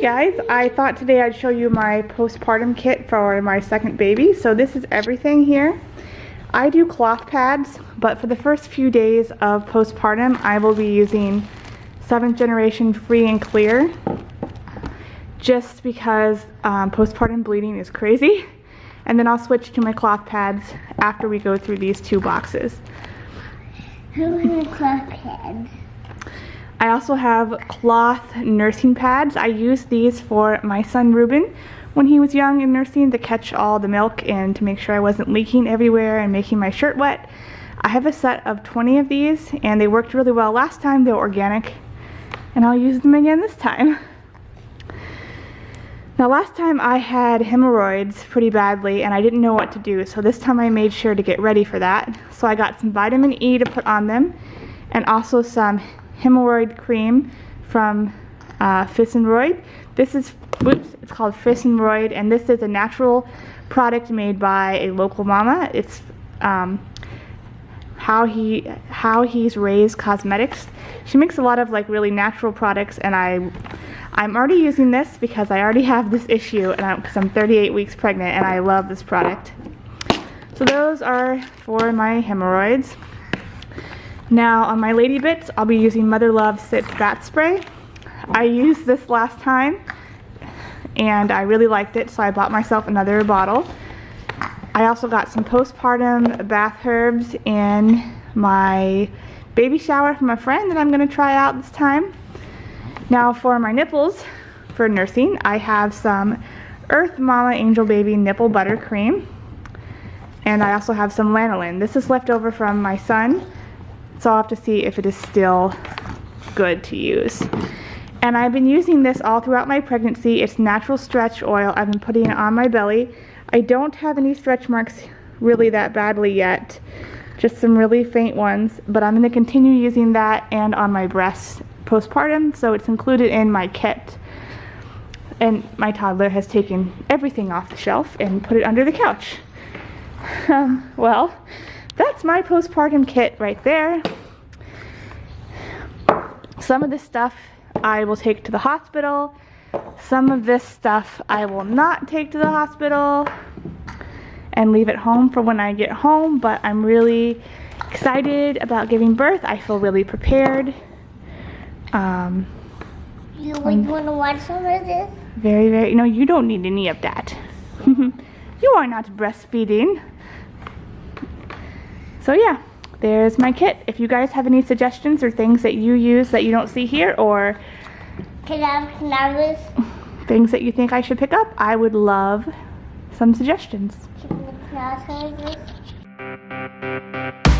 Guys, I thought today I'd show you my postpartum kit for my second baby. So this is everything here. I do cloth pads, but for the first few days of postpartum I will be using 7th generation free and clear, just because postpartum bleeding is crazy. And then I'll switch to my cloth pads after we go through these 2 boxes. Who has cloth pads? I also have cloth nursing pads. I used these for my son Ruben when he was young in nursing to catch all the milk and to make sure I wasn't leaking everywhere and making my shirt wet. I have a set of 20 of these and they worked really well last time. They were organic and I'll use them again this time. Now last time I had hemorrhoids pretty badly and I didn't know what to do, so this time I made sure to get ready for that. So I got some vitamin E to put on them and also some hemorrhoid cream from Fissenroid. This is, it's called Fissenroid, and this is a natural product made by a local mama. It's how he's raised cosmetics. She makes a lot of like really natural products, and I'm already using this because I already have this issue, and because I'm 38 weeks pregnant and I love this product. So those are for my hemorrhoids. Now on my lady bits, I'll be using Mother Love Sit Fat Spray. I used this last time and I really liked it, so I bought myself another bottle. I also got some postpartum bath herbs in my baby shower from a friend that I'm going to try out this time. Now for my nipples for nursing, I have some Earth Mama Angel Baby Nipple Butter Cream. And I also have some lanolin. This is left over from my son, so I'll have to see if it is still good to use. And I've been using this all throughout my pregnancy. It's natural stretch oil. I've been putting it on my belly. I don't have any stretch marks really that badly yet, just some really faint ones, but I'm going to continue using that and on my breasts postpartum, so it's included in my kit. And my toddler has taken everything off the shelf and put it under the couch. Well, that's my postpartum kit right there. Some of this stuff I will take to the hospital. Some of this stuff I will not take to the hospital and leave at home for when I get home, but I'm really excited about giving birth. I feel really prepared. You would want to watch some of this? Very, very, no, you don't need any of that. You are not breastfeeding. So yeah, there's my kit. If you guys have any suggestions or things that you use that you don't see here, or Can I have this? things that you think I should pick up, I would love some suggestions. Can I have this?